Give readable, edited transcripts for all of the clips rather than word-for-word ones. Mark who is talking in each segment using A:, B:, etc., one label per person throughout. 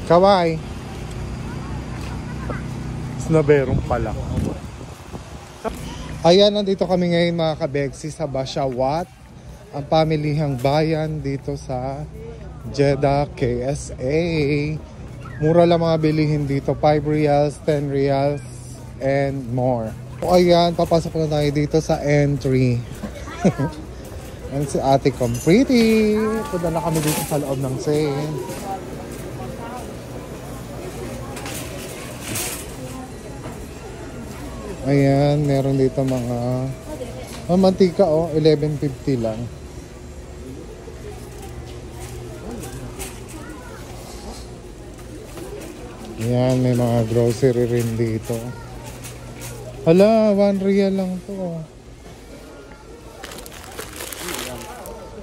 A: Kawai. Snaberong pala. Ayan, nandito kami ngayon mga kabegsi sa Bashawat, ang pamilihang bayan dito sa Jeddah, KSA. Mura lang mga bilihin dito, 5 reals, 10 reals, and more. O ayan, papasok na tayo dito sa entry. Yan si Ate Compriti. Punta na kami dito sa loob ng Saint. Ayan, meron dito mga mantika, oh, 11.50 lang. Ayan, may mga grocery rin dito. Hala, 1 real lang to.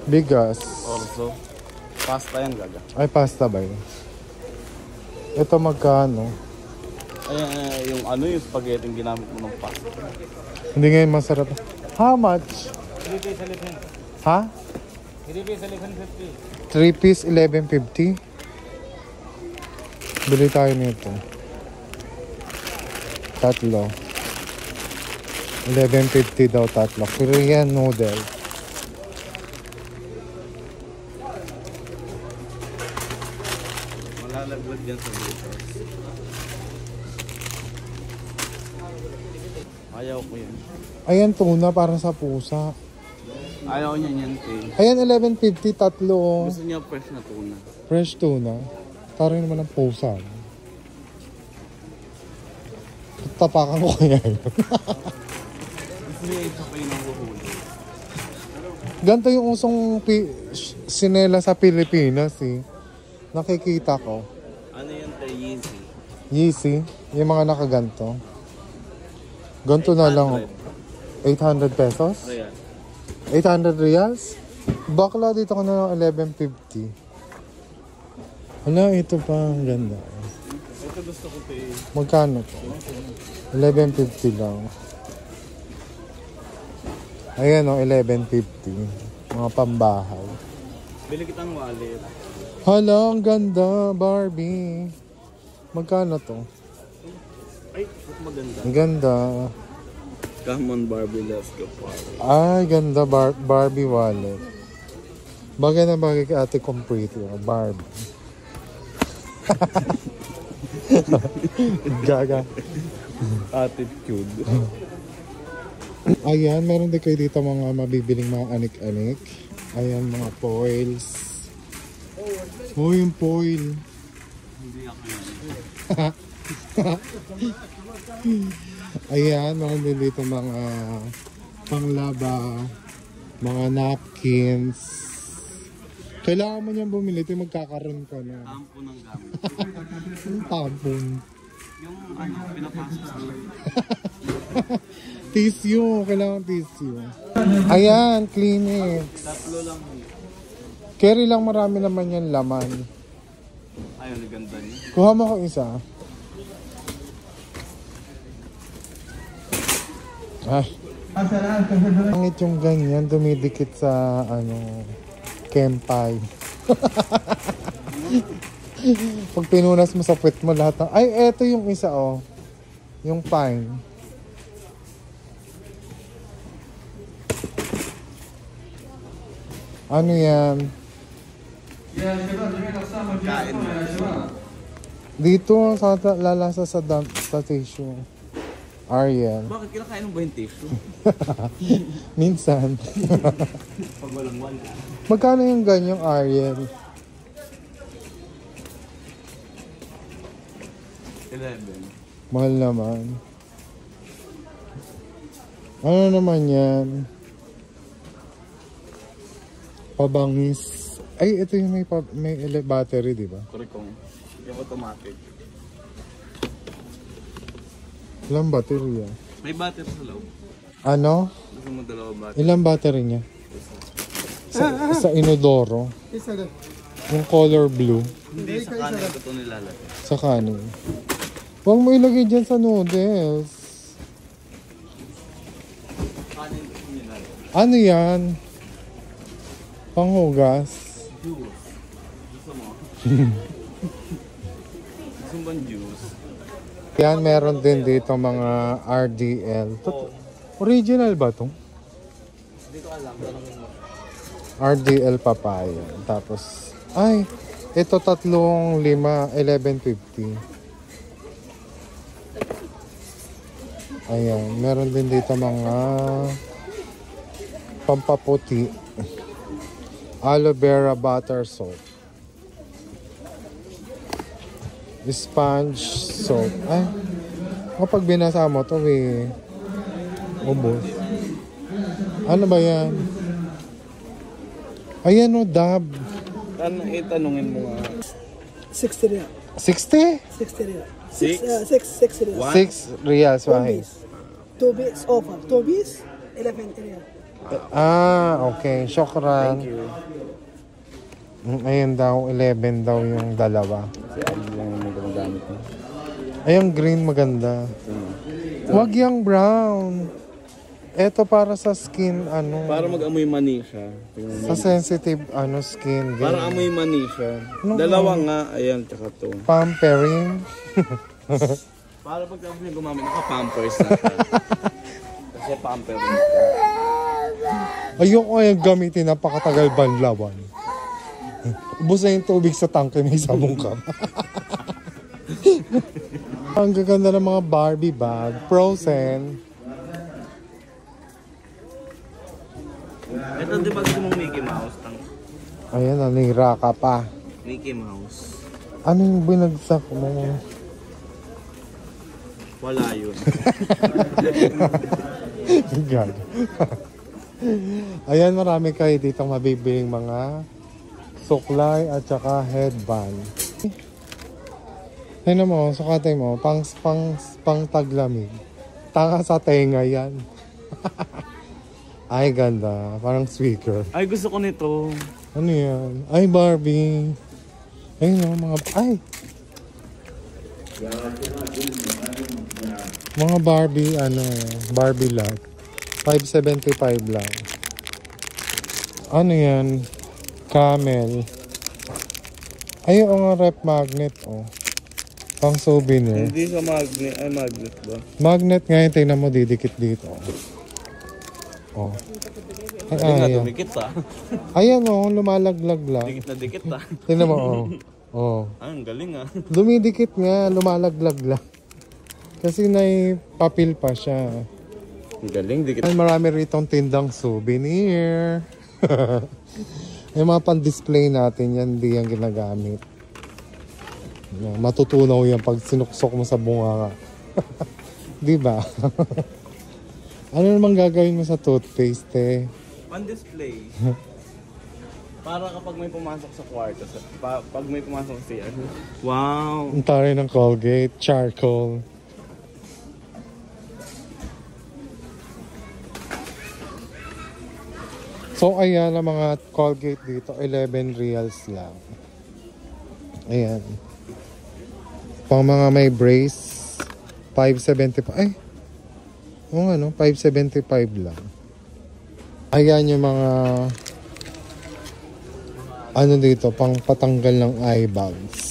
A: Bigas.
B: Also, pasta yan, gaga.
A: Ay, pasta ba yun? Ito magkano?
B: Ay, yung ano, yung spaghetti yung ginamit mo ng pasta.
A: Hindi ngayon masarap. How much?
B: 3 piece 11.
A: Ha?
B: 3 piece 11.50.
A: 3 piece, 11.50? Bili tayo nito. Tatlo. 11.50 daw tatlo. Korean noodle.
B: Malalaglag yan sa dito. Ayaw ko yan.
A: Ayan, tuna parang sa pusa.
B: Ayaw niya yan, Tay.
A: Ayan, 11.50 tatlo.
B: Gusto niya fresh na tuna.
A: Fresh tuna. Parang naman ang pusa. Tapakan ko kaya yun.
B: Gusto niya isa pa yun ang huhuli.
A: Ganito yung usong sinela sa Pilipinas eh. Nakikita ko.
B: Ano yan, Tay? Yeezy.
A: Yeezy. Yung mga nakaganto. Ganto na lang. 800 pesos?
B: Real.
A: 800 reals? Bakla dito ko na ng 11.50. Hala, ito pa. Ang ganda.
B: Ito gusto ko, Tay.
A: Magkano to? 11.50 lang. Ayan o, 11.50. Mga pambahay.
B: Bili kitang wallet.
A: Hala, ang ganda, Barbie. Magkano to?
B: Ay, ba't maganda?
A: Ang ganda.
B: Come on, Barbie, let's go party.
A: Ay, ganda, Barbie wallet. Bagay na bagay kay Ate Compriti, Barbie. Gaga.
B: Attitude.
A: Ayan, meron din kayo dito mga mabibiling mga anik-anik. Ayan, mga foils. Oh, yung foil.
B: Hindi ako yan.
A: Ayan, meron din dito mga panglaba, mga napkins. Kailangan mo niyang bumili, ito magkakaroon ka na.
B: Tampo ng gamit.
A: Yung tampon.
B: Yung ano, pinapasok sa
A: Tissue, kailangan tissue. Ayan, Kleenex.
B: tatlo lang.
A: Carry lang, marami naman yan laman.
B: Ayun, naganda niya.
A: Kuha mo ko isa. Ay. Pangit yung ganyan, dumidikit sa ano, kempay. Pag pinunas mo sa puwet mo lahat ng... Ay, eto yung isa oh. Yung pine. Ano yan?
B: Kain mo.
A: Dito sa lalasa sa tissue. Ariel.
B: Bakit kinakain mo ba yung tissue?
A: Minsan.
B: Pag walang wala.
A: Magkano yung ganyang Ariel?
B: 11.
A: Mahal naman. Ano naman yan? Pabangis. Ay, ito yung may battery, di ba?
B: Kurikong. Yung automatic.
A: Ilang battery yan?
B: May battery sa loob.
A: Ano?
B: Gusto mo dalawa battery?
A: Ilang battery niya? Sa inodoro. Yung color blue.
B: Hindi, sa kanan ko ito nilalagay.
A: Sa kanin. Huwag mo ilagay dyan sa noodles.
B: Kanan ko ito nilalagay.
A: Ano yan? Panghugas.
B: Juice. Gusto mo? Sumbang juice.
A: Yan, meron din dito mga RDL. Original ba to?
B: Dito ka lang.
A: RDL papaya. Tapos, ay, ito 3, 5, 11.50. Ayan, meron din dito mga pampaputi. Aloe vera butter soap. Sponge soap. Ay, kapag binasa mo to ubos. Ano ba yan? Ayan o, Dab.
B: Itanungin mo nga.
C: 60 real.
A: 60?
C: 60 real.
B: Six?
C: 6 real.
A: 6 reals, wahid.
C: 2 bits offer. 2 bits, 11 real.
A: Okay. Shukran.
B: Thank you.
A: Ayun daw, 11 daw yung dalawa.
B: Kasi ano lang yung may gumagamit mo.
A: Ayun, green maganda. Wag yung brown. Ito para sa skin,
B: Para mag-amoy mani siya. Tingnan mo.
A: sa sensitive, skin.
B: Para amoy mani siya.
A: Ano?
B: Dalawa nga, ayan, tsaka to.
A: Pampering.
B: Para pag tapos niya gumamit, naka-pampers na siya. Kasi pampering siya.
A: Ayoko yung gamitin, napakatagal banlawan. Ubus na yung tubig sa tangke, may sabong ka. Ang gaganda ng mga Barbie bag. Frozen.
B: Ito, di ba gusto mong Mickey Mouse?
A: Ayan, nanira ka pa.
B: Mickey Mouse.
A: Ano yung binagsak mo?
B: Wala yun.
A: God. Ayan, marami kayo dito mabibiling mga suklay at saka headband. Tingnan mo, sukatin mo, pang taglamig. Taka sa tenga yan. Ay, ganda. Parang speaker.
B: Ay, gusto ko nito.
A: Ano yan? Ay, Barbie. Ayun o, mga... Ay! Mga Barbie, Barbie lang. 575 lang. Ano yan? Camel. Ay, nga rep magnet, pang souvenir.
B: Hindi sa magnet. Ay, magnet ba?
A: Magnet nga yun, tingnan mo, didikit dito. Ay,
B: Hindi nga,
A: ayan.
B: dumikit ah.
A: Ayan lumalaglag lang.
B: Dikit na dikit ah.
A: Tingnan mo,
B: Ay, ang galing ah.
A: Dumidikit nga, lumalaglag lang. Kasi papil pa siya.
B: Ang galing, dikit.
A: Ay, marami rito tindang souvenir. Yung mga pan-display natin yan, hindi yan ginagamit. Matutunaw yan pag sinuksok mo sa bunga. Di ba? Ano naman gagawin mo sa toothpaste,
B: Pan-display. Para kapag may pumasok sa kwarto, pag may pumasok sa ano. Wow!
A: Ang taray ng Colgate, charcoal. So, ayan ang mga Colgate dito, 11 reals lang. Ayan. Pang mga may brace, 575. Ay! Oo nga, 575 lang. Ayan yung mga dito, pang patanggal ng eye bags.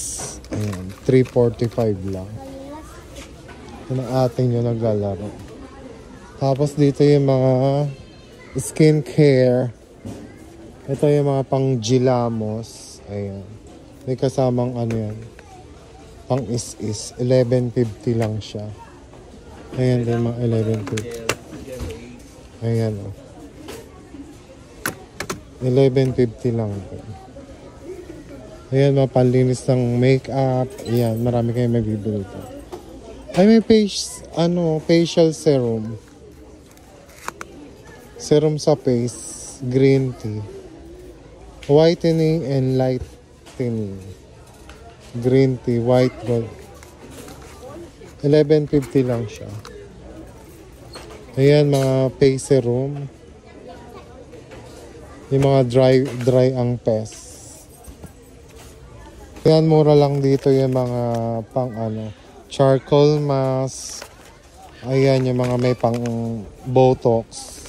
A: Ayan, 345 lang. Ito na ating yung naglalaro. Tapos dito yung mga skincare. Ito yung mga pang Gilamos. Ayan. May kasamang yan. Pang is 11.50 lang siya. Ayan din mga 11.50. Ayan 11.50 lang. Ayan mga panlinis ng makeup. Ayan, marami kayong mabibili ito. Ay, may facial serum. Serum sa face. Green tea. Whitening and lightening. Green tea, white gold. 11.50 lang siya. Ayan, mga face serum. Yung mga dry ang pes. Ayan, mura lang dito yung mga pang charcoal mask. Ayan, yung mga may pang botox.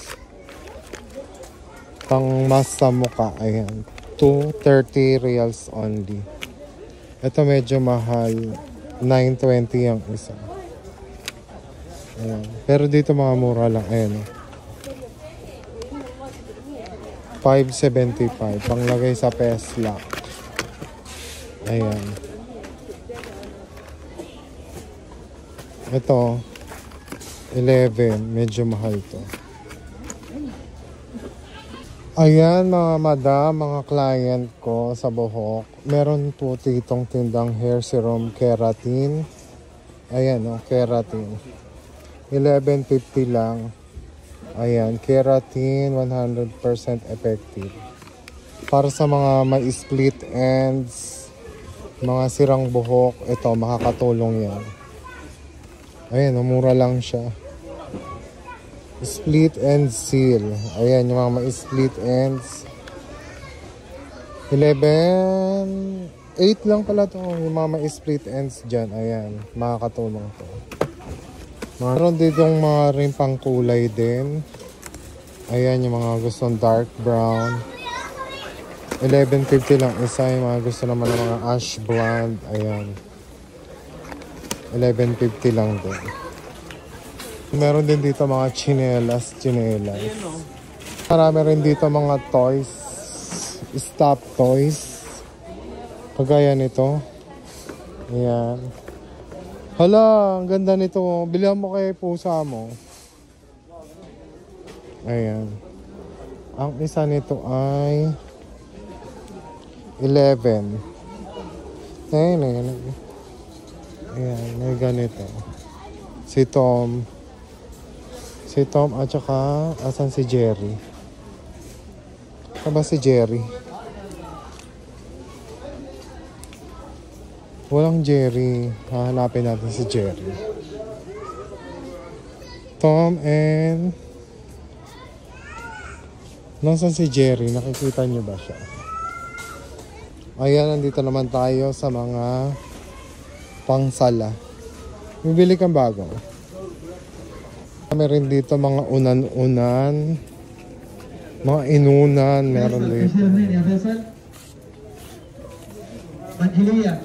A: Pang mask sa mukha. Ayan, 230 reals only. Ito medyo mahal. 920 ang isa. Ayan. Pero dito mga mura lang. Ayan. 575. Panglagay sa Pesla. Ayan. Ito. 11. Medyo mahal to. Ayan mga madam, mga client ko sa buhok. Meron po ditong tindang hair serum keratin. Ayan o, keratin. 11.50 lang. Ayan, keratin 100% effective. Para sa mga may split ends, mga sirang buhok, ito makakatulong yan. Ayan, mura lang siya. Split and seal. Ayan, yung mga may split ends. 11, 8 lang pala to. Yung mga may split ends dyan. Ayan, makakatulong to. Meron dito yung mga rin pang kulay din. Ayan, yung mga gustong dark brown. 11.50 lang isa. Yung mga gusto naman ng mga ash blonde. Ayan. 11.50 lang din. Meron din dito mga chinelas. Marami rin dito mga toys. Stop toys. Kagaya nito. Ayan. Hala, ang ganda nito. Bilihan mo kay pusa mo. Ayan. Ang isa nito ay 11. Ayan. Ayan, may ganito. Si Tom at saka asan si Jerry? Saan ba si Jerry? Walang Jerry. Hahanapin natin si Jerry. Tom and... Nasaan si Jerry? Nakikita niyo ba siya? Ayan, nandito naman tayo sa mga pangsala. Bibili kang bago. Meron dito mga unan-unan. Mga inunan. Meron dito.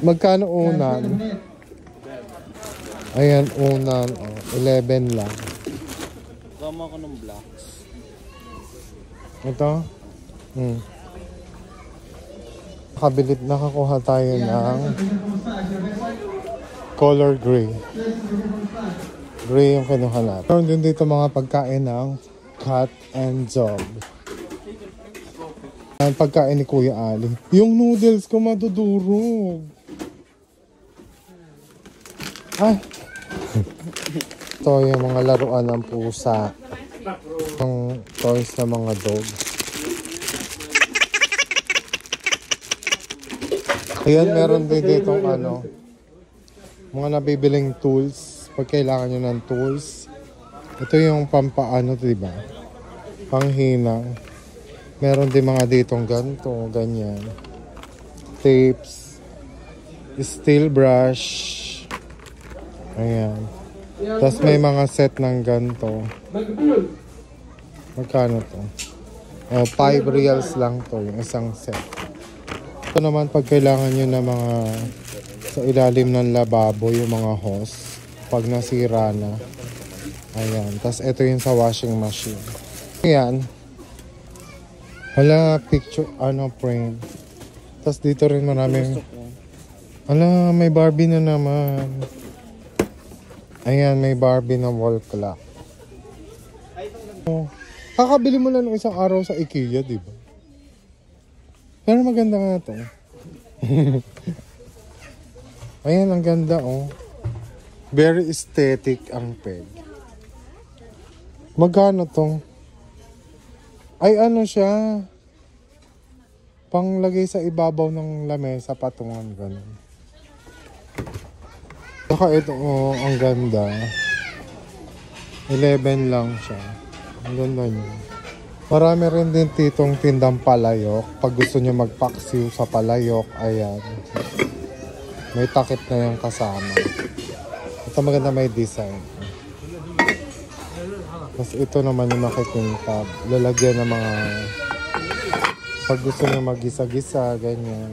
A: Magkano unan? Ayan, unan. 11 lang.
B: Gama ko ng blocks.
A: Ito? Nakakuha tayo ng color gray. Gray yung kinuha natin. Meron din dito mga pagkain ng cat and dog. Ang pagkain ni Kuya Ali. Yung noodles ko madudurog. Ay! Ito yung mga laruan ng pusa. Yung toys ng mga dog. Ayan, meron din ditong mga nabibiling tools. Pag kailangan nyo ng tools. Ito yung pampaano, diba? Panghinang. Meron din mga ditong ganito, ganyan. Tapes. Steel brush. Ayan. Tapos may mga set ng ganito. Magkano to? 5 reals lang to, yung isang set. Ito naman pag kailangan nyo na mga sa ilalim ng lababo, yung mga hose. Pag nasira na. Ayan. Tapos ito yung sa washing machine. Ayan. Hala, picture, frame. Tapos dito rin maraming... Hala, may Barbie na naman. Ayan, may Barbie na wall clock. Oh, kakabili mo lang ng isang araw sa IKEA, di ba? Pero maganda nga to. Ayan, ang ganda, oh. Very aesthetic ang peg. Magkano to? Ay, ano siya? Panglagay sa ibabaw ng lamesa, patungan, ganun. Saka ito, oh, ang ganda. 11 lang siya. Ang ganda niya. Marami rin din titong tindang palayok. Pag gusto nyo magpaksiw sa palayok, ayan. May takip na yung kasama. Ito maganda, may design. Tapos ito naman yung makikintab. Lalagyan ng mga... Pag gusto nyo mag-gisa-gisa, ganyan.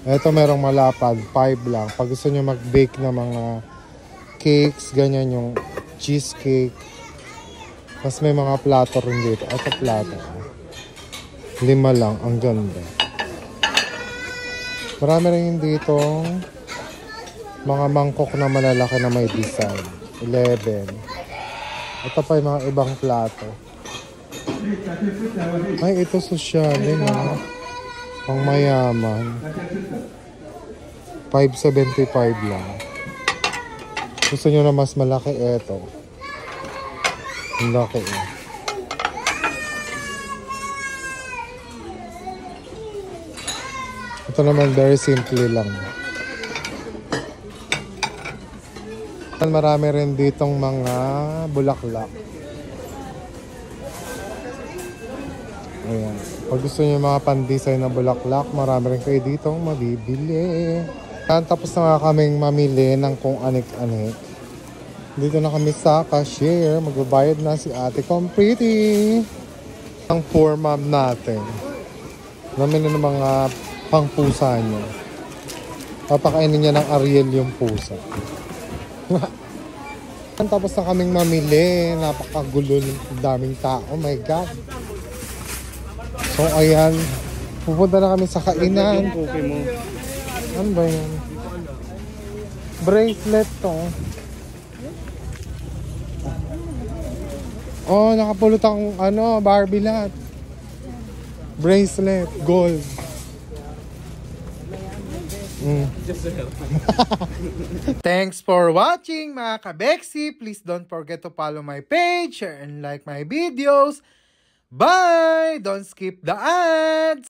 A: Ito merong malapad, 5 lang. Pag gusto nyo mag-bake ng mga cakes, ganyan yung cheesecake. Mas may mga plato rin dito. Ito plato. 5 lang, ang ganda. Marami rin dito mga mangkok na malalaki na may design. 11. Ito pa yung mga ibang plato. Ay, ito social din ha. Pang mayaman. 5.75 lang. Gusto nyo na mas malaki, ito. Ang laki eh. Ito naman very simple lang. Marami rin ditong mga bulaklak. Ayan. Pag gusto niyo mga pan-design na bulaklak, marami rin kayo ditong mabibili. Tapos na nga kaming mamili ng kung anik-anik. Dito na kami sa cashier. Magbabayad na si ate kong pretty. Ang poor mom natin. Namili ng mga pangpusa niya. Papakainin niya ng Ariel yung pusa. Tapos na kaming mamili. Napakagulo ng daming tao. Oh my God. So ayan. Pupunta na kami sa kainan. Ano ba yan? Bracelet to. Oh, nakapulot akong Barbie lahat. Bracelet, gold. Thanks for watching mga kabeksi. Please don't forget to follow my page, share and like my videos. Bye! Don't skip the ads!